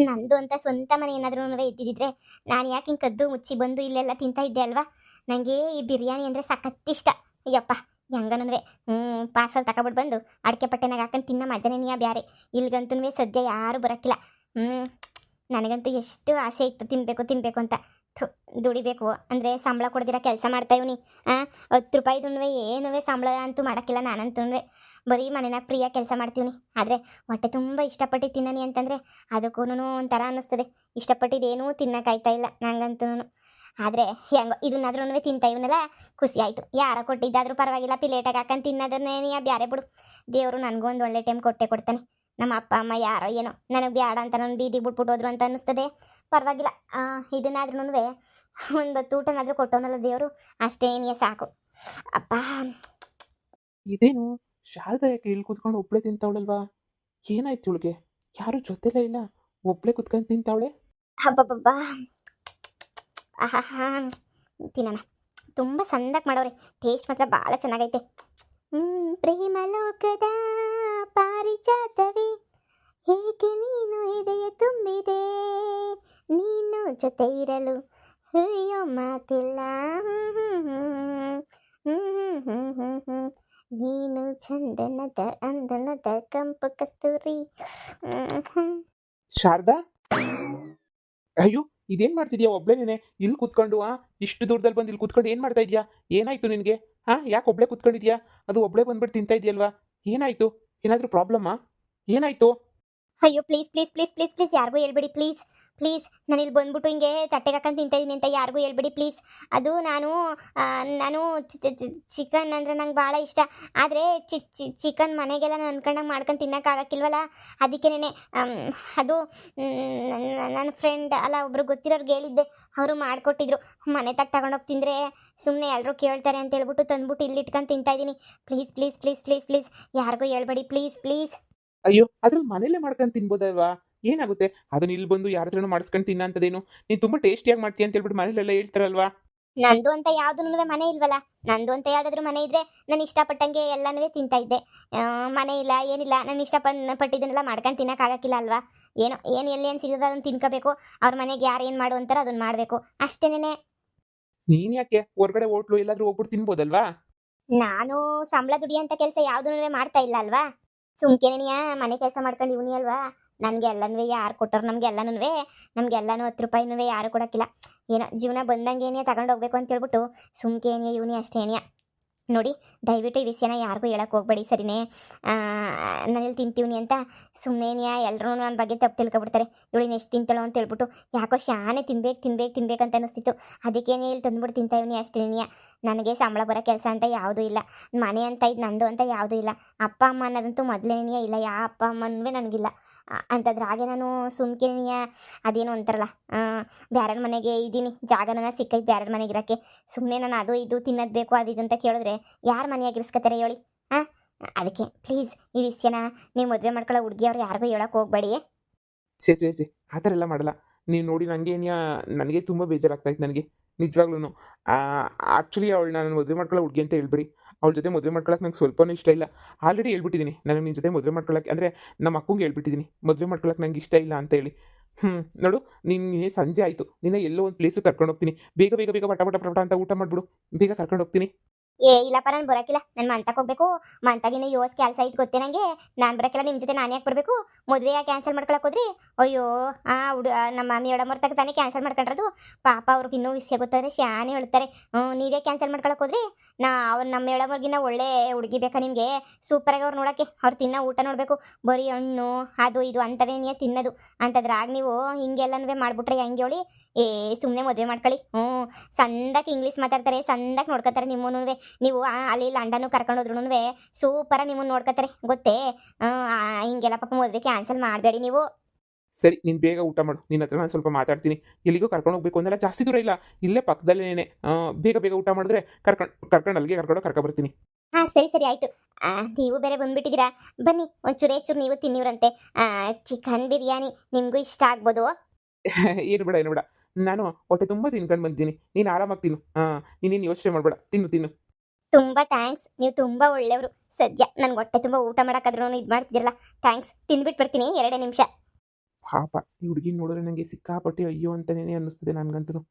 ನಂದು ಅಂತ ಸ್ವಂತ ಮನೆ ಏನಾದ್ರೂ ಇದ್ದಿದ್ರೆ ನಾನು ಯಾಕೆ ಹಿಂಗೆ ಕದ್ದು ಮುಚ್ಚಿ ಬಂದು ಇಲ್ಲೆಲ್ಲ ತಿಂತಾ ಇದ್ದೆ ಅಲ್ವಾ. ನನಗೆ ಈ ಬಿರಿಯಾನಿ ಅಂದರೆ ಸಖತ್ ಇಷ್ಟ. ಅಯ್ಯಪ್ಪ, ಹೆಂಗನೂ ಪಾರ್ಸಲ್ ತಗೊಬಿಟ್ಟು ಬಂದು ಅಡಿಕೆ ಪಟ್ಟೆನಾಗ ಹಾಕೊಂಡು ತಿನ್ನೋ ಮಜನೇ ನೀ ಬ್ಯಾರೆ. ಇಲ್ಗಂತೂ ಸದ್ಯ ಯಾರೂ ಬರೋಕ್ಕಿಲ್ಲ. ಹ್ಞೂ ನನಗಂತೂ ಎಷ್ಟು ಆಸೆ ಇತ್ತು ತಿನ್ನಬೇಕು ತಿನ್ನಬೇಕು ಅಂತ. ಥು, ದುಡಿಬೇಕು ಅಂದರೆ ಸಂಬಳ ಕೊಡ್ದಿರ ಕೆಲಸ ಮಾಡ್ತಾ ಇವ್ನಿ. 10 ರೂಪಾಯಿದು ಏನೂ ಸಂಬಳ ಅಂತೂ ಮಾಡೋಕ್ಕಿಲ್ಲ ನಾನಂತೂ. ಬರೀ ಮನೆನಾಗ ಫ್ರೀಯಾಗಿ ಕೆಲಸ ಮಾಡ್ತೀವಿ. ಆದರೆ ಹೊಟ್ಟೆ ತುಂಬ ಇಷ್ಟಪಟ್ಟು ತಿನ್ನನಿ ಅಂತಂದರೆ ಅದಕ್ಕೂ ಒಂಥರ ಅನ್ನಿಸ್ತದೆ. ಇಷ್ಟಪಟ್ಟಿದ್ದೇನೂ ತಿನ್ನೋಕ್ಕಾಯ್ತಾ ಇಲ್ಲ ನಂಗಂತೂ. ಆದರೆ ಹೆಂಗೋ ಇದನ್ನಾದ್ರೂ ತಿಂತಾ ಇವನ್ನೆಲ್ಲ ಖುಷಿ ಆಯಿತು. ಯಾರ ಕೊಟ್ಟಿದ್ದಾದರೂ ಪರವಾಗಿಲ್ಲ, ಪ್ಲೇಟಾಗಿ ಹಾಕೊಂಡು ತಿನ್ನೋದನ್ನೇ ಬ್ಯಾರೆ ಬಿಡು. ದೇವರು ನನಗೂ ಒಂದು ಒಳ್ಳೆ ಟೈಮ್ ಕೊಟ್ಟೆ ಕೊಡ್ತಾನೆ. ನಮ್ಮ ಅಪ್ಪ ಅಮ್ಮ ಯಾರೋ ಏನೋ ನನಗೆ ಬ್ಯಾಡ ಅಂತ ನಾನು ಬೀದಿಗೆ ಬಿಟ್ಬಿಟ್ಟು ಹೋದ್ರು ಅಂತ ಅನ್ನಿಸ್ತದೆ. ಪರವಾಗಿಲ್ಲ, ಇದನ್ನಾದ್ರೂ ಒಂದು ಊಟನಾದರೂ ಕೊಟ್ಟವನಲ್ಲ ದೇವರು, ಅಷ್ಟೇನೇ ಸಾಕು. ಅಪ್ಪ, ಇದೇನು ಶಾರದಾ ಯಾಕೆ ಇಲ್ಲಿ ಕೂತ್ಕೊಂಡು ಒಬ್ಳೆ ತಿಂತಾವಳಲ್ವಾ? ಏನಾಯ್ತು ಇವಳಿಗೆ? ಯಾರು ಜೊತೆಲೇ ಇಲ್ಲ, ಒಬ್ಳೆ ಕೂತ್ಕೊಂಡು ತಿಂತಾವಳೆ. ಹಬ್ಬಬ್ಬಬ್ಬಾ, ಆಹಾ, ತಿನ್ನೋಣ. ತುಂಬ ಸಂದಾಗಿ ಮಾಡೋರೆ, ಟೇಸ್ಟ್ ಮಾತ್ರ ಭಾಳ ಚೆನ್ನಾಗೈತೆ. ಪ್ರೇಮ ಲೋಕದ ಪಾರಿಜಾತವೇ, ಹೇಗೆ ನೀನು ಎದೆಯ ತುಂಬಿದೆ, ನೀನು ಜೊತೆ ಇರಲು ಹುರಿಯೋ ಮಾತಿಲ್ಲ. ನೀನು ಚಂದನದ ಅಂದನದ ಕಂಪು ಕಸ್ತೂರಿ. ಶಾರದಾ, ಅಯ್ಯೋ ಇದೇನ್ ಮಾಡ್ತಿದ್ಯಾ ಒಬ್ಳೇನೇನೆ ಇಲ್ಲಿ ಕೂತ್ಕೊಂಡು? ಇಷ್ಟು ದೂರದಲ್ಲಿ ಬಂದು ಇಲ್ಲಿ ಕೂತ್ಕೊಂಡು ಏನು ಮಾಡ್ತಾ ಇದೀಯಾ? ಏನಾಯ್ತು ನಿನಗೆ? ಯಾಕೆ ಒಬ್ಳೆ ಕೂತ್ಕೊಂಡಿದ್ಯಾ? ಅದು ಒಬ್ಳೆ ಬಂದ್ಬಿಟ್ಟು ತಿಂತಾ ಇದೆಯಲ್ವಾ? ಏನಾಯ್ತು? ಏನಾದರೂ ಪ್ರಾಬ್ಲಮ್ಮಾ? ಏನಾಯ್ತು? ಅಯ್ಯೋ, please please please please please ಯಾರಿಗೂ ಹೇಳ್ಬೇಡಿ ಪ್ಲೀಸ್ ಪ್ಲೀಸ್. ನಾನು ಇಲ್ಲಿ ಬಂದ್ಬಿಟ್ಟು ಹಿಂಗೆ ತಟ್ಟೆಗೆ ಹಾಕೊಂಡು ತಿಂತಾಯಿದ್ದೀನಿ ಅಂತ ಯಾರಿಗೂ ಹೇಳ್ಬೇಡಿ ಪ್ಲೀಸ್. ಅದು ನಾನು ಚಿಕನ್ ಅಂದರೆ ನಂಗೆ ಭಾಳ ಇಷ್ಟ. ಆದರೆ ಚಿಕನ್ ಮನೆಗೆಲ್ಲ ನಾನು ಅನ್ಕೊಂಡಂಗೆ ಮಾಡ್ಕೊಂಡು ತಿನ್ನೋಕ್ಕಾಗಕ್ಕಿಲ್ವಲ್ಲ, ಅದಕ್ಕೇನೆ ಅದು ನನ್ನ ಫ್ರೆಂಡ್ ಅಲ್ಲ ಒಬ್ರು ಗೊತ್ತಿರೋರ್ಗೆ ಹೇಳಿದ್ದೆ, ಅವರು ಮಾಡಿಕೊಟ್ಟಿದ್ರು. ಮನೆ ತಗೊಂಡೋಗಿ ತಿಂದರೆ ಸುಮ್ಮನೆ ಎಲ್ಲರೂ ಕೇಳ್ತಾರೆ ಅಂತ ಹೇಳ್ಬಿಟ್ಟು ತಂದ್ಬಿಟ್ಟು ಇಲ್ಲಿ ಇಟ್ಕೊಂಡು ತಿಂತಾಯಿದ್ದೀನಿ. Please please please please please ಯಾರಿಗೂ ಹೇಳ್ಬೇಡಿ ಪ್ಲೀಸ್ ಪ್ಲೀಸ್. ಅಯ್ಯೋ ಅದ್ರಲ್ಲಿ ಮನೇಲೆ ಮಾಡ್ಕೊಂಡು ತಿನ್ಬೋದಲ್ವಾ? ಏನಾಗುತ್ತೆ? ಅದನ್ನ ಇಲ್ಲಿ ಬಂದು ಯಾರ ಹತ್ರನೂ ಮಾಡಿಸ್ಕೊಂಡು ತಿನ್ನಂತದೇನು? ನೀನು ತುಂಬ ಟೇಸ್ಟಿಯಾಗಿ ಮಾಡ್ತೀಯ ಅಂತ ಹೇಳ್ಬಿಟ್ಟು ಮನೇಲೆಲ್ಲ ಹೇಳ್ತಾರಲ್ವಾ? ನಂದು ಅಂತ ಯಾವುದೂ ಮನೆ ಇಲ್ವಲ್ಲ. ನಂದು ಅಂತ ಯಾವುದಾದ್ರೂ ಮನೆ ಇದ್ದರೆ ನಾನು ಇಷ್ಟಪಟ್ಟಂಗೆ ಎಲ್ಲನೂ ತಿಂತಾ ಇದ್ದೆ. ಮನೆ ಇಲ್ಲ ಏನಿಲ್ಲ, ನಾನು ಪಟ್ಟಿದ್ದನ್ನೆಲ್ಲ ಮಾಡ್ಕೊಂಡು ತಿನ್ನೋಕ್ಕಾಗಕ್ಕಿಲ್ಲ ಅಲ್ವಾ. ಏನು ಎಲ್ಲಿ ಏನು ಸಿಗೋದು ಅದನ್ನು ತಿನ್ಕೋಬೇಕು. ಅವ್ರ ಮನೆಗೆ ಯಾರು ಏನು ಮಾಡು ಅಂತಾರೋ ಅದನ್ನು ಮಾಡಬೇಕು ಅಷ್ಟೇನೆ. ನೀನ್ ಯಾಕೆ ಹೊರಗಡೆ ಹೋಟ್ಲು ಎಲ್ಲಾದ್ರೂ ಹೋಗ್ಬಿಟ್ಟು ತಿನ್ಬೋದಲ್ವಾ? ನಾನು ಸಂಬಳ ದುಡಿಯೋಂಥ ಕೆಲಸ ಯಾವುದೂ ಮಾಡ್ತಾ ಇಲ್ಲ ಅಲ್ವಾ. ಸುಮ್ಕೆನೆಯ ಮನೆ ಕೆಲಸ ಮಾಡ್ಕೊಂಡು ಇವನಿ ಅಲ್ವಾ. ನನಗೆ ಎಲ್ಲನೂ ಯಾರು ಕೊಟ್ಟರು? ನಮಗೆಲ್ಲನೂ 10 ರೂಪಾಯಿನೂ ಯಾರು ಕೊಡೋಕ್ಕಿಲ್ಲ. ಏನೋ ಜೀವನ ಬಂದಂಗೇನೆ ತಗೊಂಡು ಹೋಗ್ಬೇಕು ಅಂತ ಹೇಳ್ಬಿಟ್ಟು ಸುಮ್ಕೇನಿಯ ಇವನಿ ಅಷ್ಟೇನಿಯ. ನೋಡಿ, ದಯವಿಟ್ಟು ಈ ವಿಷಯನ ಯಾರಿಗೂ ಹೇಳಕ್ಕೆ ಹೋಗ್ಬೇಡಿ ಸರಿನೇ. ನಾನಿಲ್ಲಿ ತಿಂತೀವಿ ಅಂತ ಸುಮ್ಮನೆನಿಯ ಎಲ್ಲರೂ ನನ್ನ ಬಗ್ಗೆ ತಪ್ಪು ತಿಳ್ಕೊಬಿಡ್ತಾರೆ. ಇವಳಿನ ಎಷ್ಟು ತಿಂತಾಳೋ ಅಂತ ಹೇಳ್ಬಿಟ್ಟು ಯಾಕೋ ಶಾನೆ ತಿನ್ಬೇಕಂತ ಅನ್ನಿಸ್ತಿತ್ತು. ಅದಕ್ಕೇನೆ ಇಲ್ಲಿ ತಂದ್ಬಿಟ್ಟು ತಿಂತಾಯಿವ್ನಿ ಅಷ್ಟೇನಿಯ. ನನಗೆ ಸಂಬಳ ಬರೋ ಕೆಲಸ ಅಂತ ಯಾವುದೂ ಇಲ್ಲ, ಮನೆ ಅಂತ ಇದು ನಂದು ಅಂತ ಯಾವುದೂ ಇಲ್ಲ. ಅಪ್ಪ ಅಮ್ಮ ಅನ್ನೋದಂತೂ ಮೊದಲೇನಿಯ ಇಲ್ಲ, ಯಾವ ಅಪ್ಪ ಅಮ್ಮನೂ ನನಗಿಲ್ಲ. ಅಂಥದ್ರಾಗೆ ನಾನು ಸುಮ್ಕೆನಿಯ ಅದೇನು ಅಂತಾರಲ್ಲ, ಬ್ಯಾರರ ಮನೆಗೆ ಇದ್ದೀನಿ, ಜಾಗನ ಸಿಕ್ಕೈತೆ ಬ್ಯಾರರ ಮನೆಗೆ ಇರೋಕ್ಕೆ. ಸುಮ್ಮನೆ ನಾನು ಅದು ಇದು ತಿನ್ನೋದು ಬೇಕು ಅದು ಇದು ಅಂತ ಕೇಳಿದ್ರೆ ಯಾರು ಮನೆಯಾಗಿರಿಸ್ಕೊತಾರೆ ಹೇಳಿ? ಅದಕ್ಕೆ ಪ್ಲೀಸ್ ಈ ವಿಷಯನ ನೀವು ಮದುವೆ ಮಾಡ್ಕೊಳ್ಳೋ ಹುಡುಗಿಯವ್ರು ಯಾರಿಗೂ ಹೇಳೋಕೆ ಹೋಗ್ಬೇಡಿ. ಛೇ ಛೇ ಛೇ ಆ ಥರ ಎಲ್ಲ ಮಾಡಲ್ಲ. ನೀವು ನೋಡಿ ನನಗೆ ತುಂಬ ಬೇಜಾರಾಗ್ತಾಯಿತ್ತು ನನಗೆ ನಿಜವಾಗ್ಲೂ. ಆ್ಯಕ್ಚುಲಿ ಅವಳು ನಾನು ಮದುವೆ ಮಾಡ್ಕೊಳ್ಳೋ ಹುಡುಗಿ ಅಂತ ಹೇಳ್ಬಿಡಿ. ಅವಳ ಜೊತೆ ಮದುವೆ ಮಾಡ್ಕೊಳಕ್ಕೆ ನಂಗೆ ಸ್ವಲ್ಪನೂ ಇಷ್ಟ ಇಲ್ಲ. ಆಲ್ರೆಡಿ ಹೇಳ್ಬಿಟ್ಟಿದ್ದೀನಿ, ನಾನು ನಿನ್ನ ಜೊತೆ ಮದುವೆ ಮಾಡ್ಕೊಳಕ್ಕೆ ಅಂದರೆ ನಮ್ಮ ಅಕ್ಕಂಗೆ ಹೇಳ್ಬಿಟ್ಟಿದ್ದೀನಿ ಮದುವೆ ಮಾಡ್ಕೊಳಕ್ಕೆ ನಂಗೆ ಇಷ್ಟ ಇಲ್ಲ ಅಂತ ಹೇಳಿ. ನೋಡು, ನಿನ್ನೆ ಸಂಜೆ ಆಯಿತು, ನಿನ್ನ ಎಲ್ಲೋ ಒಂದು ಪ್ಲೇಸಿಗೆ ಕರ್ಕೊಂಡು ಹೋಗ್ತೀನಿ. ಬೇಗ ಬೇಗ ಬೇಗ ಪಟ ಪಟ ಪಟ ಅಂತ ಊಟ ಮಾಡಿಬಿಡು, ಬೇಗ ಕರ್ಕೊಂಡು ಹೋಗ್ತೀನಿ. ಇಲ್ಲಪ್ಪ, ನಾನು ಬರೋಕ್ಕಿಲ್ಲ. ನಾನು ಮಂತಕ್ಕೆ ಹೋಗ್ಬೇಕು. ಮಂತಾಗಿನ ಯೋಸ್ ಕೆಲಸ ಐತೆ ಗೊತ್ತೇ ನನಗೆ. ನಾನು ಬರೋಕ್ಕಿಲ್ಲ, ನಿಮ್ಮ ಜೊತೆ ನಾನು ಯಾಕೆ ಬರಬೇಕು? ಮದುವೆ ಯಾಕೆ ಕ್ಯಾನ್ಸಲ್ ಮಾಡ್ಕೊಳಕ್ಕೆ ಹೋದ್ರಿ? ಅಯ್ಯೋ ನಮ್ಮ ಮಮ್ಮಿ ಮೇಡಮವ್ರ ತಾನೇ ಕ್ಯಾನ್ಸಲ್ ಮಾಡ್ಕೊಂಡ್ರದು. ಪಾಪ ಅವ್ರಿಗೆ ಇನ್ನೂ ವಿಷಯ ಗೊತ್ತಾದ್ರೆ ಶಾನೆ ಹೇಳ್ತಾರೆ. ನೀವೇ ಕ್ಯಾನ್ಸಲ್ ಮಾಡ್ಕೊಳಕ್ಕೆ ಹೋದ್ರಿ? ನಮ್ಮ ಮೇಡಮವ್ರಿಗಿನ್ನ ಒಳ್ಳೆ ಹುಡುಗಿ ಬೇಕಾ ನಿಮಗೆ? ಸೂಪರಾಗಿ ಅವ್ರು ನೋಡೋಕ್ಕೆ. ಅವ್ರು ತಿನ್ನೋ ಊಟ ನೋಡಬೇಕು, ಬರೀ ಹಣ್ಣು ಅದು ಇದು ಅಂತವೇ ನೀ ತಿನ್ನೋದು. ಅಂಥದ್ರಾಗ ನೀವು ಹಿಂಗೆಲ್ಲನೂ ಮಾಡಿಬಿಟ್ರೆ ಹೆಂಗೆ ಹೇಳಿ? ಸುಮ್ಮನೆ ಮದುವೆ ಮಾಡ್ಕೊಳ್ಳಿ. ಸಂದಾಗಿ ಇಂಗ್ಲೀಷ್ ಮಾತಾಡ್ತಾರೆ, ಸಂದಾಗಿ ನೋಡ್ಕೊತಾರೆ ನಿಮ್ಮನ್ನೂ. ನೀವು ಅಲ್ಲಿ ಲಂಡನ್ನು ಕರ್ಕೊಂಡು ಹೋದ್ರೂ ಸೂಪರಾಗಿ ನಿಮ್ಮನ್ನು ನೋಡ್ಕೊತಾರೆ ಗೊತ್ತೇ. ಹಿಂಗೆಲ್ಲ ಪಾಪ ಮದುವೆ ಕ್ಯಾನ್ಸಲ್ ಮಾಡಬೇಡಿ ನೀವು. ಸರಿ, ನೀನು ಬೇಗ ಊಟ ಮಾಡು. ನಿನ್ನ ಹತ್ರ ನಾನು ಸ್ವಲ್ಪ ಮಾತಾಡ್ತೀನಿ. ಎಲ್ಲಿಗೋ ಕರ್ಕೊಂಡು ಹೋಗ್ಬೇಕು ಅಂದೆಲ್ಲ ಜಾಸ್ತಿ ದೂರ ಇಲ್ಲ, ಇಲ್ಲೇ ಪಕ್ಕದಲ್ಲೇನೆ. ಬೇಗ ಬೇಗ ಊಟ ಮಾಡಿದ್ರೆ ಕರ್ಕೊಂಡು ಅಲ್ಲಿಗೆ ಕರ್ಕೊಬರ್ತೀನಿ. ಸರಿ ಸರಿ ಆಯಿತು. ನೀವು ಬೇರೆ ಬಂದುಬಿಟ್ಟಿದ್ದೀರಾ, ಬನ್ನಿ ಒಂಚೂರು ನೀವು ತಿನ್ನಿವ್ರಂತೆ. ಚಿಕನ್ ಬಿರಿಯಾನಿ ನಿಮಗೂ ಇಷ್ಟ ಆಗ್ಬೋದು. ಏನು ಬೇಡ, ನಾನು ಹೊಟ್ಟೆ ತುಂಬ ತಿನ್ಕೊಂಡು ಬಂದಿದ್ದೀನಿ. ನೀನು ಆರಾಮಾಗಿ ತಿನ್ನು. ನೀನೇನು ಯೋಚನೆ ಮಾಡಬೇಡ, ತಿನ್ನು. ತುಂಬ ಥ್ಯಾಂಕ್ಸ್, ನೀವು ತುಂಬ ಒಳ್ಳೆಯವರು. ಸದ್ಯ ನನಗೆ ಹೊಟ್ಟೆ ತುಂಬ ಊಟ ಮಾಡೋಕ್ಕಾದ್ರೂ ಇದು ಮಾಡ್ತಿದ್ದೀರಲ್ಲ, ಥ್ಯಾಂಕ್ಸ್. ತಿಂದ್ಬಿಟ್ಟು ಬರ್ತೀನಿ 2 ನಿಮಿಷ. ಪಾಪ ಈ ಹುಡುಗಿನ ನೋಡಿದ್ರೆ ನನಗೆ ಸಿಕ್ಕಾಪಟ್ಟೆ ಅಯ್ಯೋ ಅಂತಲೇ ಅನ್ನಿಸ್ತದೆ ನನಗಂತೂ.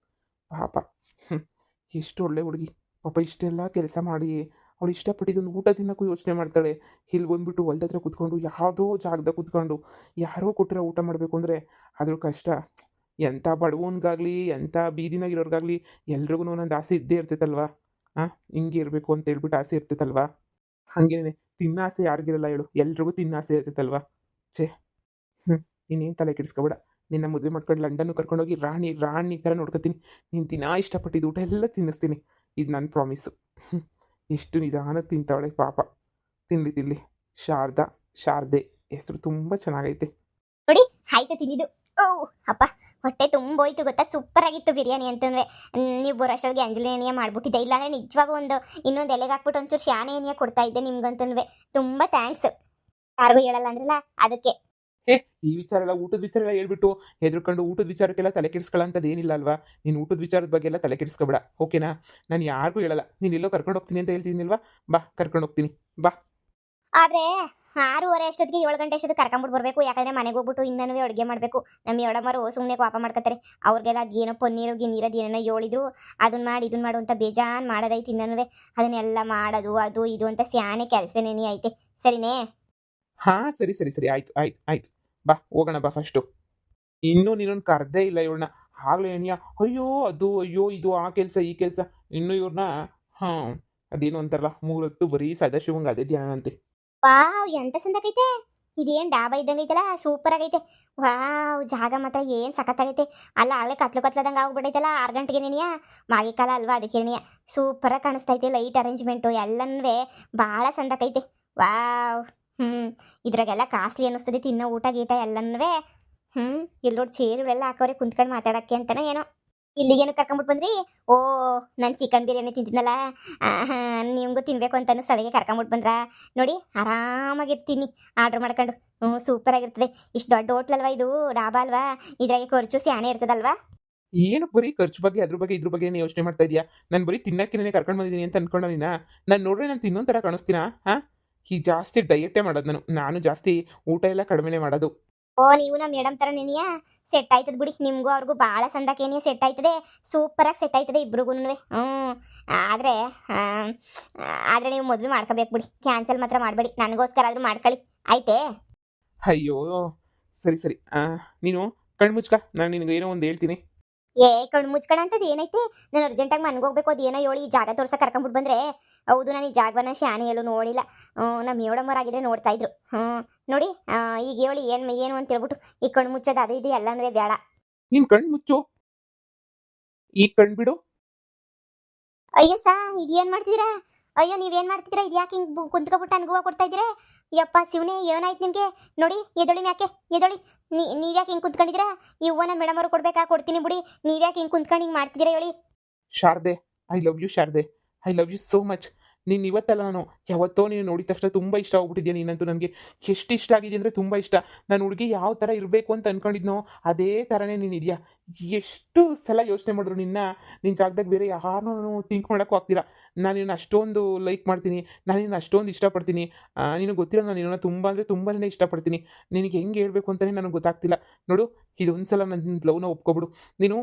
ಪಾಪ. ಹ್ಞೂ. ಎಷ್ಟು ಒಳ್ಳೆ ಹುಡುಗಿ. ಪಾಪ ಇಷ್ಟೆಲ್ಲ ಕೆಲಸ ಮಾಡಿ ಅವಳು ಇಷ್ಟಪಟ್ಟಿದ್ದೊಂದು ಊಟ ತಿನ್ನೋಕ್ಕೂ ಯೋಚನೆ ಮಾಡ್ತಾಳೆ. ಇಲ್ಲಿ ಬಂದುಬಿಟ್ಟು ಹೊಲ್ದ ಹತ್ರ ಕೂತ್ಕೊಂಡು ಯಾವುದೋ ಜಾಗದಾಗ ಕೂತ್ಕೊಂಡು ಯಾರೋ ಕೊಟ್ಟಿರೋ ಊಟ ಮಾಡಬೇಕು ಅಂದರೆ ಅದ್ರ ಕಷ್ಟ. ಎಂಥ ಬಡವನಿಗಾಗಲಿ ಎಂಥ ಬೀದಿನಾಗಿರೋರ್ಗಾಗಲಿ ಎಲ್ರಿಗೂ ಒಂದೊಂದು ಆಸೆ ಇದ್ದೇ ಇರ್ತೈತಲ್ವಾ. ಹಾಂ, ಹಿಂಗೆ ಇರಬೇಕು ಅಂತ ಹೇಳ್ಬಿಟ್ಟು ಆಸೆ ಇರ್ತೈತಲ್ವಾ. ಹಾಗೇನೆ ತಿನ್ನಾಸೆ ಯಾರಿಗಿರಲ್ಲ ಹೇಳು, ಎಲ್ರಿಗೂ ತಿನ್ನಾಸೆ ಇರ್ತೈತಲ್ವಾ. ಛೇ. ಹ್ಞೂ. ನೀನೇನು ತಲೆ ಕೆಡಿಸ್ಕೊಬೇಡ. ನಿನ್ನ ಮದುವೆ ಮಾಡ್ಕೊಂಡು ಲಂಡನ್ಗೆ ಕರ್ಕೊಂಡೋಗಿ ರಾಣಿ ರಾಣಿ ಥರ ನೋಡ್ಕೊತೀನಿ. ನೀನು ದಿನಾ ಇಷ್ಟಪಟ್ಟಿದ್ದು ಊಟ ಎಲ್ಲ ತಿನ್ನಿಸ್ತೀನಿ. ಇದು ನನ್ನ ಪ್ರಾಮಿಸು. ಹ್ಞೂ. ಎಷ್ಟು ನಿಧಾನಕ್ಕೆ ತಿಂತಾವಳೆ ಪಾಪ. ತಿನ್ನಲಿ ತಿನ್ನಲಿ. ಶಾರದೆ ಹೆಸರು ತುಂಬ ಚೆನ್ನಾಗೈತೆ. ನೋಡಿ ಆಯ್ತು ತಿಂದಿದ್ದು. ಓ ಅಪ್ಪ, ಹೊಟ್ಟೆ ತುಂಬೋಯ್ತು ಗೊತ್ತಾ. ಸೂಪರ್ ಆಗಿತ್ತು ಬಿರಿಯಾನಿ ಅಂತಂದ್ರೆ. ನೀವು ಬರೋಷ್ಟೊತ್ತಿಗೆ ಅಂಜಲಿನೇನಿಯ ಮಾಡ್ಬಿಟ್ಟಿದ್ದೆ. ಇಲ್ಲಾಂದ್ರೆ ನಿಜವಾಗೂ ಇನ್ನೊಂದು ಎಲೆಗೆ ಹಾಕ್ಬಿಟ್ಟು ಒಂಚೂರು ಶಾನೇನಿಯ ಕೊಡ್ತಾ ಇದ್ದೆ ನಿಮ್ಗಂತಂದ್ರೆ. ತುಂಬ ಥ್ಯಾಂಕ್ಸ್. ಯಾರಿಗೂ ಹೇಳಲ್ಲ ಅಂದ್ರಲ್ಲ ಅದಕ್ಕೆ. ಈ ವಿಚಾರ ಎಲ್ಲ ಊಟದ ವಿಚಾರ ಎಲ್ಲ ಹೇಳ್ಬಿಟ್ಟು ಹೆದರ್ಕೊಂಡು ಊಟದ ವಿಚಾರಕ್ಕೆಲ್ಲ ತಲೆ ಕೆಡಿಸ್ಕೊಳ್ಳೋಂಥದ್ದು ಏನಿಲ್ಲ ಅಲ್ವಾ. ನೀನು ಊಟದ ವಿಚಾರದ ಬಗ್ಗೆ ಎಲ್ಲ ತಲೆ ಕೆಡಿಸ್ಕೊಬೇಡ, ಓಕೆನಾ. ನಾನು ಯಾರಿಗೂ ಹೇಳಲ್ಲ. ನೀನು ಎಲ್ಲೋ ಕರ್ಕೊಂಡು ಹೋಗ್ತೀನಿ ಅಂತ ಹೇಳ್ತಿದ್ದೀನಿಲ್ವಾ, ಬಾ ಕರ್ಕೊಂಡು ಹೋಗ್ತೀನಿ ಬಾ. ಆದರೆ 6:30 ಅಷ್ಟೊತ್ತಿಗೆ 7 ಗಂಟೆ ಅಷ್ಟೊತ್ತಿಗೆ ಕರ್ಕೊಂಬಿಟ್ಟು ಬರಬೇಕು. ಯಾಕಂದರೆ ಮನೆಗೆ ಹೋಗ್ಬಿಟ್ಟು ಇನ್ನೂ ಅಡುಗೆ ಮಾಡಬೇಕು. ನಮ್ಮ ಎಡಮರು ಸುಮ್ಮನೆ ಕೋಪ ಮಾಡ್ಕೊತಾರೆ. ಅವ್ರಿಗೆಲ್ಲ ಅದೇನೋ ಪನ್ನೀರು ಗಿನ್ನೀರದು ಏನೇನೋ ಹೇಳಿದ್ರು. ಅದನ್ನ ಮಾಡಿ ಇದನ್ನ ಮಾಡು ಅಂತ ಬೇಜಾನ್ ಮಾಡೋದೈತಿ. ಇನ್ನೂ ಅದನ್ನೆಲ್ಲ ಮಾಡೋದು ಅದು ಇದು ಅಂತ ಸ್ಯಾನೆ ಕೆಲಸವೇನೇನಿ ಐತೆ. ಸರಿನೇ? ಹಾಂ, ಸರಿ ಸರಿ ಸರಿ, ಆಯ್ತು ಆಯ್ತು ಆಯ್ತು. ಬಾ ಹೋಗೋಣ ಬಾ ಫಸ್ಟು. ಇನ್ನೂ ನೀನೊಂದು ಕರೆದೇ ಇಲ್ಲ ಇವ್ರನ್ನ. ಆಗಲೇ ಏನಿಯ ಅಯ್ಯೋ ಅದು ಅಯ್ಯೋ ಇದು ಆ ಕೆಲಸ ಈ ಕೆಲಸ. ಇನ್ನೂ ಇವ್ರನ್ನ ಹಾಂ ಅದೇನು ಅಂತಾರಲ್ಲ, 3 ಹೊತ್ತು ಬರೀ ಸದಾಶಿವಂಗೆ ಅದೇ ಧ್ಯಾನ ಅಂತೆ. ವಾವ್, ಎಂತ ಸಂದಕೈತೆ. ಇದೇನು ಡಾಬಾ ಇದ್ದಂಗೆ ಐತಲ್ಲ, ಸೂಪರ್ ಆಗೈತೆ. ವಾವ್, ಜಾಗ ಮಾತ್ರ ಏನು ಸಖತ್ತಾಗೈತೆ. ಅಲ್ಲ ಆಗಲೇ ಕತ್ಲದಂಗೆ ಆಗ್ಬಿಟ್ಟೈತಲ್ಲ 6 ಗಂಟೆಗೆ ನೆನೆಯ ಮಾಗಿ ಕಾಲ ಅಲ್ವಾ, ಅದಕ್ಕೆ ನೆನೆಯ ಸೂಪರಾಗಿ ಕಾಣಿಸ್ತೈತೆ. ಲೈಟ್ ಅರೇಂಜ್ಮೆಂಟು ಎಲ್ಲನೂ ಭಾಳ ಸಂದಕೈತೆ. ವಾವ್. ಇದ್ರಾಗೆಲ್ಲ ಕಾಸ್ಟ್ಲಿ ಅನ್ನಿಸ್ತದೆ ತಿನ್ನೋ ಊಟ ಗೀಟ ಎಲ್ಲನೂ. ಇಲ್ಲೋಡು ಚೇರುಗಳೆಲ್ಲ ಹಾಕೋರೆ ಕುಂತ್ಕೊಂಡು ಮಾತಾಡೋಕ್ಕೆ ಅಂತನೋ ಏನೋ. ಇಲ್ಲಿಗೇನು ಕರ್ಕೊಂಬಿಟ್ಟು ಬಂದ್ರಿ? ಓ, ನಾನು ಚಿಕನ್ ಬಿರಿಯಾನಿ ತಿಂತಿದ್ನಲ್ಲ, ನಿಮಗೂ ತಿನ್ನಬೇಕು ಅಂತ ಸ್ಥಳಕ್ಕೆ ಕರ್ಕೊಂಬಿಟ್ಟು ಬಂದ್ರಾ? ನೋಡಿ ಆರಾಮಾಗಿರ್ತೀನಿ ಆರ್ಡ್ರ್ ಮಾಡ್ಕೊಂಡು. ಸೂಪರಾಗಿರ್ತದೆ. ಇಷ್ಟು ದೊಡ್ಡ ಹೋಟ್ಲಲ್ವಾ ಇದು, ಡಾಬಾ ಅಲ್ವಾ, ಇದ್ರಾಗೆ ಖರ್ಚು ಸ್ಯಾನೆ ಇರ್ತದಲ್ವಾ. ಏನು ಬರೀ ಖರ್ಚು ಬಗ್ಗೆ ಅದ್ರ ಬಗ್ಗೆ ಇದ್ರ ಬಗ್ಗೆ ಯೋಚನೆ ಮಾಡ್ತಾ ಇದೆಯಾ? ನಾನು ಬರೀ ತಿನ್ನಕ್ಕೆ ಕರ್ಕೊಂಡು ಬಂದಿದ್ದೀನಿ ಅಂತ ಅನ್ಕೊಂಡ ನೀನು? ನಾನು ನೋಡ್ರೆ ನಾನು ತಿನ್ನೋ ಥರ ಕಾಣಿಸ್ತೀನಾ? ಹಾಂ, ಈ ಜಾಸ್ತಿ ಡಯಟೇ ಮಾಡೋದು ನಾನು ಜಾಸ್ತಿ ಊಟ ಎಲ್ಲ ಕಡಿಮೆನೇ ಮಾಡೋದು. ಓ, ನೀವು ನಮ್ಮ ಮೇಡಮ್ ಥರ ನೆನೆಯ ಸೆಟ್ ಆಯ್ತದ ಬಿಡಿ. ನಿಮಗೂ ಅವ್ರಿಗೂ ಭಾಳ ಸಂದಕೇನಿಯ ಸೆಟ್ ಆಯ್ತದೆ. ಸೂಪರಾಗಿ ಸೆಟ್ ಆಯ್ತದೆ ಇಬ್ರಿಗೂ. ಆದರೆ ನೀವು ಮದುವೆ ಮಾಡ್ಕೋಬೇಕು ಬಿಡಿ. ಕ್ಯಾನ್ಸಲ್ ಮಾತ್ರ ಮಾಡಬೇಡಿ. ನನಗೋಸ್ಕರ ಆದರೂ ಮಾಡ್ಕೊಳ್ಳಿ, ಆಯ್ತೇ? ಅಯ್ಯೋ ಸರಿ ಸರಿ. ನೀನು ಕಣ್ಣು ಮುಚ್ಕ, ನಾನು ನಿನಗೆ ಏನೋ ಒಂದು ಹೇಳ್ತೀನಿ. ಕಣ್ಣು ಮುಚ್ಕೋಣ ಅಂತದ್ದು ಏನೈತೆ? ನಾನು ಅರ್ಜೆಂಟಾಗಿ ಮನೆಗೆ ಹೋಗ್ಬೇಕು. ಅದು ಏನೋ ಹೇಳಿ ಈ ಜಾಗ ತೋರ್ಸಕ್ಕೆ ಕರ್ಕೊಂಬಿಟ್ಟು ಬಂದರೆ. ಹೌದು, ನಾನು ಈ ಜಾಗವನ್ನ ಶಾನೆ ಎಲ್ಲೂ ನೋಡಿಲ್ಲ. ನಮ್ಮ ಮೇಡಮ್ಮರಾಗಿದ್ದರೆ ನೋಡ್ತಾ ಇದ್ರು. ನೋಡಿ ಈಗ ಹೇಳಿ ಏನು ಅಂತ ಹೇಳ್ಬಿಟ್ಟು ಈ ಕಣ್ಣು ಮುಚ್ಚೋದು ಅದು ಇದು ಎಲ್ಲನೂ ಬೇಡ. ನೀನು ಕಣ್ಣು ಮುಚ್ಚು, ಈಗ ಕಣ್ಣು ಬಿಡು. ಅಯ್ಯೋ ಇದೇನು ಮಾಡ್ತಿದ್ದೀರಾ? ಅಯ್ಯೋ, ನೀವೇನು ಮಾಡ್ತಿದ್ದೀರಾ? ಇದು ಯಾಕೆ ಹಿಂಗೆ ಕುಂತ್ಕೊಬಿಟ್ಟು ನನಗೂ ಕೊಡ್ತಾ ಇದ್ದೀರಾ? ಯಪ್ಪ ಶಿವನೇ, ಏನಾಯ್ತು ನಿಮಗೆ? ನೋಡಿ ಎದೊಳಿ ಯಾಕೆ ಎದೊಳಿ. ನೀವ್ಯಾಕೆ ಹಿಂಗೆ ಕುಂತ್ಕೊಂಡಿದ್ದೀರಾ? ಈ ಹೂವನ್ನ ಮೇಡಮ್ ಅವ್ರು ಕೊಡ್ಬೇಕಾ? ಕೊಡ್ತೀನಿ ಬಿಡಿ. ನೀವ್ಯಾಕೆ ಹಿಂಗೆ ಕುಂತ್ಕೊಂಡು ಹಿಂಗೆ ಮಾಡ್ತಿದ್ದೀರಾ ಹೇಳಿ? ಶಾರದೆ, ಐ ಲವ್ ಯು ಶಾರದೆ, I love you so much. ನೀನು ಇವತ್ತಲ್ಲ, ನಾನು ಯಾವತ್ತೋ ನೀನು ನೋಡಿದ ತಕ್ಷಣ ತುಂಬ ಇಷ್ಟ ಆಗ್ಬಿಟ್ಟಿದ್ಯಾ ನೀನಂತೂ. ನನಗೆ ಎಷ್ಟು ಇಷ್ಟ ಆಗಿದೆ ಅಂದರೆ ತುಂಬ ಇಷ್ಟ. ನಾನು ಹುಡುಗಿ ಯಾವ ಥರ ಇರಬೇಕು ಅಂತ ಅಂದ್ಕೊಂಡಿದ್ನೋ ಅದೇ ಥರನೇ ನೀನಿದೆಯಾ. ಎಷ್ಟು ಸಲ ಯೋಚನೆ ಮಾಡಿದ್ರು ನಿನ್ನ ಜಾಗದಾಗ ಬೇರೆ ಯಾರನ್ನೂ ಥಿಂಕ್ ಮಾಡೋಕ್ಕೂ ಆಗ್ತೀರಾ. ನಾನು ನಿನ್ನ ಅಷ್ಟೊಂದು ಲೈಕ್ ಮಾಡ್ತೀನಿ, ನಾನು ನಿನ್ನ ಅಷ್ಟೊಂದು ಇಷ್ಟಪಡ್ತೀನಿ. ನಿನಗೆ ಗೊತ್ತಿಲ್ಲ, ನಾನು ನಿನ್ನ ತುಂಬ ಅಂದರೆ ತುಂಬಾ ಇಷ್ಟಪಡ್ತೀನಿ. ನಿನಗೆ ಹೆಂಗೆ ಹೇಳಬೇಕು ಅಂತಲೇ ನನಗೆ ಗೊತ್ತಾಗ್ತಿಲ್ಲ. ನೋಡು, ಇದೊಂದು ಸಲ ನನ್ನ ಲವ್ನ ಒಪ್ಕೊಬಿಡು. ನೀನು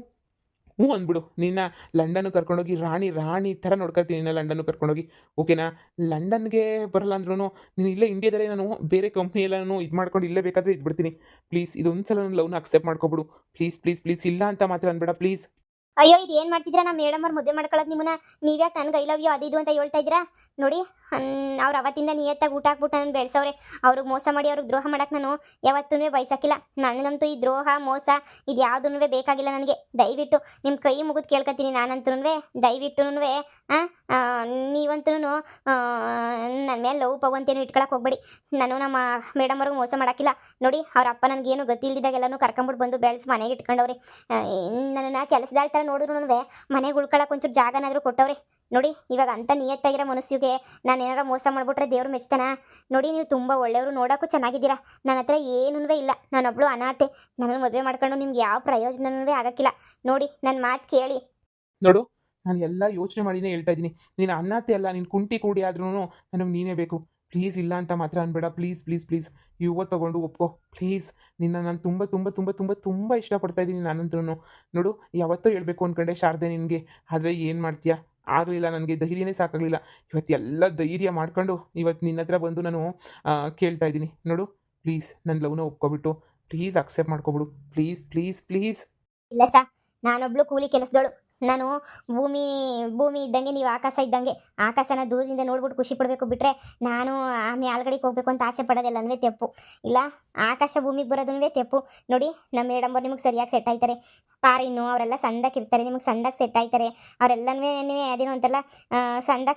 ಹ್ಞೂ ಅಂದ್ಬಿಡು. ನಿನ್ನ ಲಂಡನ್ಗೆ ಕರ್ಕೊಂಡೋಗಿ ರಾಣಿ ಥರ ನೋಡ್ಕೊಳ್ತೀನಿ. ನಿನ್ನ ಲಂಡನ್ಗೆ ಕರ್ಕೊಂಡೋಗಿ, ಓಕೆನಾ. ಲಂಡನ್ಗೆ ಬರಲ್ಲ ಅಂದ್ರೂ ನೀನು ಇಲ್ಲೇ ಇಂಡಿಯಾದಲ್ಲೇ ನಾನು ಬೇರೆ ಕಂಪ್ನಿ ಎಲ್ಲ ಇದು ಮಾಡ್ಕೊಂಡು ಇಲ್ಲೇ ಬೇಕಾದರೆ ಇದ್ಬಿಡ್ತೀನಿ. ಪ್ಲೀಸ್ ಇದೊಂದು ಸಲ ನನ್ನ ಲವ್ನ ಅಕ್ಸೆಪ್ಟ್ ಮಾಡ್ಕೊಬಿಡು. ಪ್ಲೀಸ್ ಪ್ಲೀಸ್ ಪ್ಲೀಸ್, ಇಲ್ಲ ಅಂತ ಮಾತ್ರ ಅನ್ಬೇಡ ಪ್ಲೀಸ್. ಅಯ್ಯೋ, ಇದು ಏನು ಮಾಡ್ತಿದ್ದೀರಾ? ನಮ್ಮ ಮೇಡಮ್ ಅವ್ರು ಮದುವೆ ಮಾಡ್ಕೊಳ್ಳೋದು ನಿಮ್ಮನ್ನ. ನೀವ್ಯಾಕೆ ನನಗೆ ಐ ಲವ್ ಯು ಅದು ಇದು ಅಂತ ಹೇಳ್ತಾ ಇದ್ದೀರಾ? ನೋಡಿ, ಅವ್ರು ಅವತ್ತಿಂದ ನಿಯತ್ತಾಗಿ ಊಟ ಹಾಕ್ಬಿಟ್ಟು ನಾನು ಬೆಳೆಸವ್ರೆ. ಅವ್ರಿಗೆ ಮೋಸ ಮಾಡಿ ಅವ್ರಿಗೆ ದ್ರೋಹ ಮಾಡಕ್ಕೆ ನಾನು ಯಾವತ್ತೂ ಬಯಸಕ್ಕಿಲ್ಲ. ನನಗಂತೂ ಈ ದ್ರೋಹ ಮೋಸ ಇದು ಯಾವುದೂ ಬೇಕಾಗಿಲ್ಲ ನನಗೆ. ದಯವಿಟ್ಟು ನಿಮ್ಮ ಕೈ ಮುಗಿದು ಕೇಳ್ಕೊತೀನಿ ನಾನಂತೂ. ದಯವಿಟ್ಟು ನೀವಂತೂ ನನ್ನ ಮೇಲೆ ಲವ್ ಪವ್ ಅಂತೇನು ಇಟ್ಕೊಳಕ್ಕೆ ಹೋಗ್ಬೇಡಿ. ನಾನು ನಮ್ಮ ಮೇಡಮ್ ಅವ್ರಿಗೆ ಮೋಸ ಮಾಡೋಕ್ಕಿಲ್ಲ. ನೋಡಿ, ಅವ್ರ ಅಪ್ಪ ನನಗೇನು ಗೊತ್ತಿಲ್ದಿದ್ದಾಗೆಲ್ಲನೂ ಕರ್ಕೊಂಬಿಟ್ಟು ಬಂದು ಬೆಳೆಸಿ ಮನೆಗೆ ಇಟ್ಕೊಂಡವ್ರೆ. ನನ್ನನ್ನು ಕೆಲಸದಾಳ ಥರ ನೋಡಿದ್ರು ಮನೆಗೆ ಉಳ್ಕೊಳಕ್ಕೆ ಒಂಚೂರು ಜಾಗನಾದರೂ ಕೊಟ್ಟವ್ರೆ. ನೋಡಿ, ಇವಾಗ ಅಂಥ ನಿಯತ್ತಾಗಿರೋ ಮನಸ್ಸಿಗೆ ನಾನು ಏನಾರ ಮೋಸ ಮಾಡಿಬಿಟ್ರೆ ದೇವ್ರು ಮೆಚ್ತಾನ? ನೋಡಿ, ನೀವು ತುಂಬ ಒಳ್ಳೆಯವರು, ನೋಡೋಕ್ಕೂ ಚೆನ್ನಾಗಿದ್ದೀರಾ. ನನ್ನ ಹತ್ರ ಏನೂ ಇಲ್ಲ, ನಾನೊಬ್ಳು ಅನಾಥೆ. ನನಗೆ ಮದುವೆ ಮಾಡ್ಕೊಂಡು ನಿಮ್ಗೆ ಯಾವ ಪ್ರಯೋಜನವೇ ಆಗೋಕ್ಕಿಲ್ಲ. ನೋಡಿ, ನನ್ನ ಮಾತು ಕೇಳಿ. ನೋಡು, ನಾನು ಎಲ್ಲ ಯೋಚನೆ ಮಾಡಿನೇ ಹೇಳ್ತಾ ಇದ್ದೀನಿ. ನೀನು ಅನಾಥೆ ಅಲ್ಲ, ನೀನು ಕುಂಟಿ ಕೂಡಿ ಆದ್ರೂ ನನಗೆ ನೀನೇ ಬೇಕು. ಪ್ಲೀಸ್ ಇಲ್ಲ ಅಂತ ಮಾತ್ರ ಅನ್ಬೇಡ, ಪ್ಲೀಸ್ ಪ್ಲೀಸ್ ಪ್ಲೀಸ್. ಇವತ್ತು ತಗೊಂಡು ಒಪ್ಕೋ ಪ್ಲೀಸ್. ನಿನ್ನ ನಾನು ತುಂಬ ತುಂಬ ತುಂಬ ತುಂಬ ತುಂಬ ಇಷ್ಟಪಡ್ತಾ ಇದ್ದೀನಿ ನಾನಂತೂ. ನೋಡು, ಯಾವತ್ತೋ ಹೇಳ್ಬೇಕು ಅಂದ್ಕೊಂಡೆ ಶಾರದೆ ನಿನಗೆ, ಆದರೆ ಏನು ಮಾಡ್ತೀಯಾ, ಆಗಲಿಲ್ಲ, ನನಗೆ ಧೈರ್ಯನೇ ಸಾಕಾಗಲಿಲ್ಲ. ಇವತ್ತು ಎಲ್ಲ ಧೈರ್ಯ ಮಾಡ್ಕೊಂಡು ಇವತ್ತು ನಿನ್ನ ಹತ್ರ ಬಂದು ನಾನು ಕೇಳ್ತಾ ಇದ್ದೀನಿ. ನೋಡು, ಪ್ಲೀಸ್ ನನ್ನ ಲವ್ನ ಒಪ್ಕೊಬಿಟ್ಟು ಪ್ಲೀಸ್ ಅಕ್ಸೆಪ್ಟ್ ಮಾಡ್ಕೊಬಿಡು, ಪ್ಲೀಸ್ ಪ್ಲೀಸ್ ಪ್ಲೀಸ್. ಇಲ್ಲ ಸಾ, ನಾನೊಬ್ಳು ಕೂಲಿ ಕೆಲಸದವಳು. ನಾನು ಭೂಮಿ ಭೂಮಿ ಇದ್ದಂಗೆ, ನೀವು ಆಕಾಶ ಇದ್ದಂಗೆ. ಆಕಾಶನ ದೂರದಿಂದ ನೋಡ್ಬಿಟ್ಟು ಖುಷಿ ಪಡಬೇಕು ಬಿಟ್ಟರೆ ನಾನು ಆ ಮ್ಯಾಲ್ಗಡೆಗೆ ಹೋಗ್ಬೇಕು ಅಂತ ಆಸೆ ಪಡೋದೆಲ್ಲನೂ ತೆಪ್ಪು. ಇಲ್ಲ, ಆಕಾಶ ಭೂಮಿಗೆ ಬರೋದನ್ನೇ ತೆಪ್ಪು. ನೋಡಿ, ನಮ್ಮ ಮೇಡಮ್ ನಿಮಗೆ ಸರಿಯಾಗಿ ಸೆಟ್ ಆಯ್ತಾರೆ. ಪಾರಿನ್ನು ಅವರೆಲ್ಲ ಸಂದಾಕಿರ್ತಾರೆ, ನಿಮಗೆ ಸಂದಾಗಿ ಸೆಟ್ ಆಯ್ತಾರೆ. ಅವರೆಲ್ಲನೂ ಅದೇನೋ ಅಂತಾರಲ್ಲ,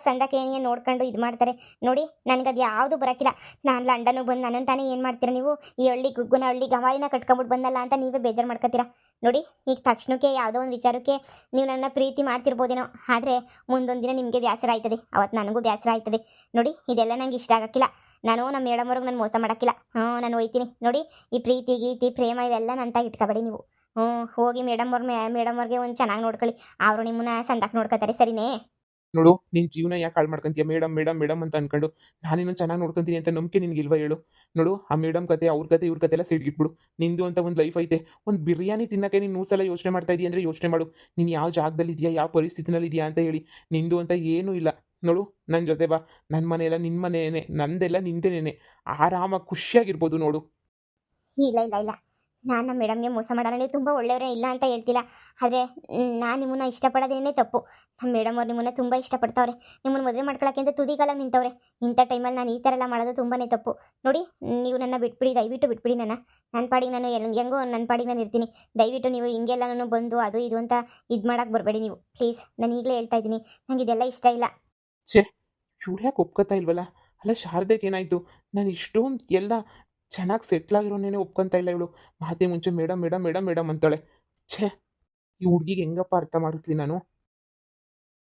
ಸಂದಾಕ ಏನೇ ನೋಡ್ಕೊಂಡು ಇದು ಮಾಡ್ತಾರೆ. ನೋಡಿ, ನನಗದು ಯಾವುದು ಬರೋಕ್ಕಿಲ್ಲ. ನಾನು ಲಂಡನ್ಗೆ ಬಂದು ನನ್ನನ್ನು ತಾನೇ ಏನು ಮಾಡ್ತೀರಾ ನೀವು? ಈ ಹಳ್ಳಿ ಗುಗ್ಗುನ ಹಳ್ಳಿ ಗವಾರಿನ ಕಟ್ಕೊಂಬಿಟ್ಟು ಬಂದಲ್ಲ ಅಂತ ನೀವೇ ಬೇಜಾರು ಮಾಡ್ಕೊತೀರಾ. ನೋಡಿ, ಈಗ ತಕ್ಷಣಕ್ಕೆ ಯಾವುದೋ ಒಂದು ವಿಚಾರಕ್ಕೆ ನೀವು ನನ್ನ ಪ್ರೀತಿ ಮಾಡ್ತಿರ್ಬೋದೇನೋ, ಆದರೆ ಮುಂದೊಂದು ದಿನ ನಿಮಗೆ ಬೇಸರ ಆಯ್ತದೆ, ಅವತ್ತು ನನಗೂ ಬೇಸರ ಆಯ್ತದೆ. ನೋಡಿ, ಇದೆಲ್ಲ ನಂಗೆ ಇಷ್ಟ ಆಗೋಕ್ಕಿಲ್ಲ. ನಾನು ನಮ್ಮ ಮೇಡಮ್ವ್ರಿಗೆ ನಾನು ಮೋಸ ಮಾಡೋಕ್ಕಿಲ್ಲ. ನಾನು ಹೋಯ್ತೀನಿ. ನೋಡಿ, ಈ ಪ್ರೀತಿ ಗೀತಿ ಪ್ರೇಮ ಇವೆಲ್ಲ ನನ್ನ ಇಟ್ಕೋಬೇಡಿ ನೀವು. ಹೋಗಿ ಮೇಡಮ್ವ್ರಿಗೆ ಒಂದು ಚೆನ್ನಾಗಿ ನೋಡ್ಕೊಳ್ಳಿ. ಅವರು ನಿಮ್ಮನ್ನ ಸಂದಾಕ್ ನೋಡ್ಕೊತಾರೆ, ಸರಿನೇ? ನೋಡು, ನಿನ್ನ ಜೀವನ ಯಾಕೆ ಹಾಳು ಮಾಡ್ಕೊಂತೀಯ? ಮೇಡಮ್ ಮೇಡಮ್ ಮೇಡಮ್ ಅಂತ ಅನ್ಕೊಂಡು ನಾನಿನ್ನು ಚೆನ್ನಾಗಿ ನೋಡ್ಕೊಂತೀನಿ ಅಂತ ನಂಬಿಕೆ ನಿನಗಿಲ್ವಾ ಹೇಳು? ನೋಡು, ಆ ಮೇಡಮ್ ಕತೆ, ಅವ್ರ ಕತೆ, ಇವ್ರ ಕತೆ ಎಲ್ಲ ಸಿಡ್ಗಿಟ್ಬಿಡು. ನಿಂದು ಅಂತ ಒಂದು ಲೈಫ್ ಐತೆ. ಒಂದು ಬಿರಿಯಾನಿ ತಿನ್ನೋಕ್ಕೆ ನೀನು 100 ಸಲ ಯೋಚನೆ ಮಾಡ್ತಾ ಇದೀಯ ಅಂದರೆ ಯೋಚನೆ ಮಾಡು. ನೀನು ಯಾವ ಜಾಗದಲ್ಲಿ ಇದೆಯಾ, ಯಾವ ಪರಿಸ್ಥಿತಿನಲ್ಲಿ ಇದೆಯಾ ಅಂತ ಹೇಳಿ. ನಿಂದು ಅಂತ ಏನೂ ಇಲ್ಲ. ನೋಡು, ನನ್ನ ಜೊತೆ ಬಾ. ನನ್ನ ಮನೆಯೆಲ್ಲ ನಿನ್ನ ಮನೆಯೇ, ನಂದೆಲ್ಲ ನಿಂದೇನೇ. ಆರಾಮಾಗಿ ಖುಷಿಯಾಗಿರ್ಬೋದು ನೋಡು. ಇಲ್ಲ ಇಲ್ಲ ಇಲ್ಲ, ನಾನು ನಮ್ಮ ಮೇಡಮ್ಗೆ ಮೋಸ ಮಾಡಲ್ಲ. ನೀವು ತುಂಬ ಒಳ್ಳೆಯವರೇ, ಇಲ್ಲ ಅಂತ ಹೇಳ್ತಿಲ್ಲ. ಆದರೆ ನಾನು ನಿಮ್ಮನ್ನ ಇಷ್ಟಪಡೋದೇನೇ ತಪ್ಪು. ನಮ್ಮ ಮೇಡಮ್ ಅವ್ರು ನಿಮ್ಮನ್ನ ತುಂಬ ಇಷ್ಟಪಡ್ತಾವ್ರೆ. ನಿಮ್ಮನ್ನು ಮದುವೆ ಮಾಡ್ಕೊಳಕ್ಕೆ ಅಂತ ತುದಿಗಾಲಾಗಿ ನಿಂತವ್ರೆ. ಇಂಥ ಟೈಮಲ್ಲಿ ನಾನು ಈ ಥರ ಎಲ್ಲ ಮಾಡೋದು ತುಂಬಾ ತಪ್ಪು. ನೋಡಿ, ನೀವು ನನ್ನ ಬಿಟ್ಬಿಡಿ, ದಯವಿಟ್ಟು ಬಿಟ್ಬಿಡಿ. ನನ್ನ ಪಾಡಿಗೆ ನಾನು ಹೆಂಗೋ ನನ್ನ ಪಾಡಿಗೆ ನಾನು ಇರ್ತೀನಿ. ದಯವಿಟ್ಟು ನೀವು ಹಿಂಗೆಲ್ಲ ನಾನು ಬಂದು ಅದು ಇದು ಅಂತ ಇದು ಮಾಡೋಕ್ಕೆ ಬರಬೇಡಿ ನೀವು, ಪ್ಲೀಸ್. ನಾನು ಈಗಲೇ ಹೇಳ್ತಾ ಇದ್ದೀನಿ, ನನಗೆ ಇದೆಲ್ಲ ಇಷ್ಟ ಇಲ್ಲ. ಛೇ, ಇವ್ಳು ಯಾಕೆ ಒಪ್ಕೋತಾ ಇಲ್ವಲ್ಲ? ಅಲ್ಲ, ಶಾರದೆಗೆ ಏನಾಯಿತು? ನಾನು ಇಷ್ಟೊಂದು ಎಲ್ಲ ಚೆನ್ನಾಗಿ ಸೆಟ್ಲಾಗಿರೋನೇನೆ ಒಪ್ಕೊತಾ ಇಲ್ಲ ಇವಳು. ಮಾತೆ ಮುಂಚೆ ಮೇಡಮ್ ಮೇಡಮ್ ಮೇಡಮ್ ಮೇಡಮ್ ಅಂತಾಳೆ. ಛೇ, ಈ ಹುಡುಗಿಗೆ ಹೆಂಗಪ್ಪ ಅರ್ಥ ಮಾಡಿಸ್ಲಿ ನಾನು?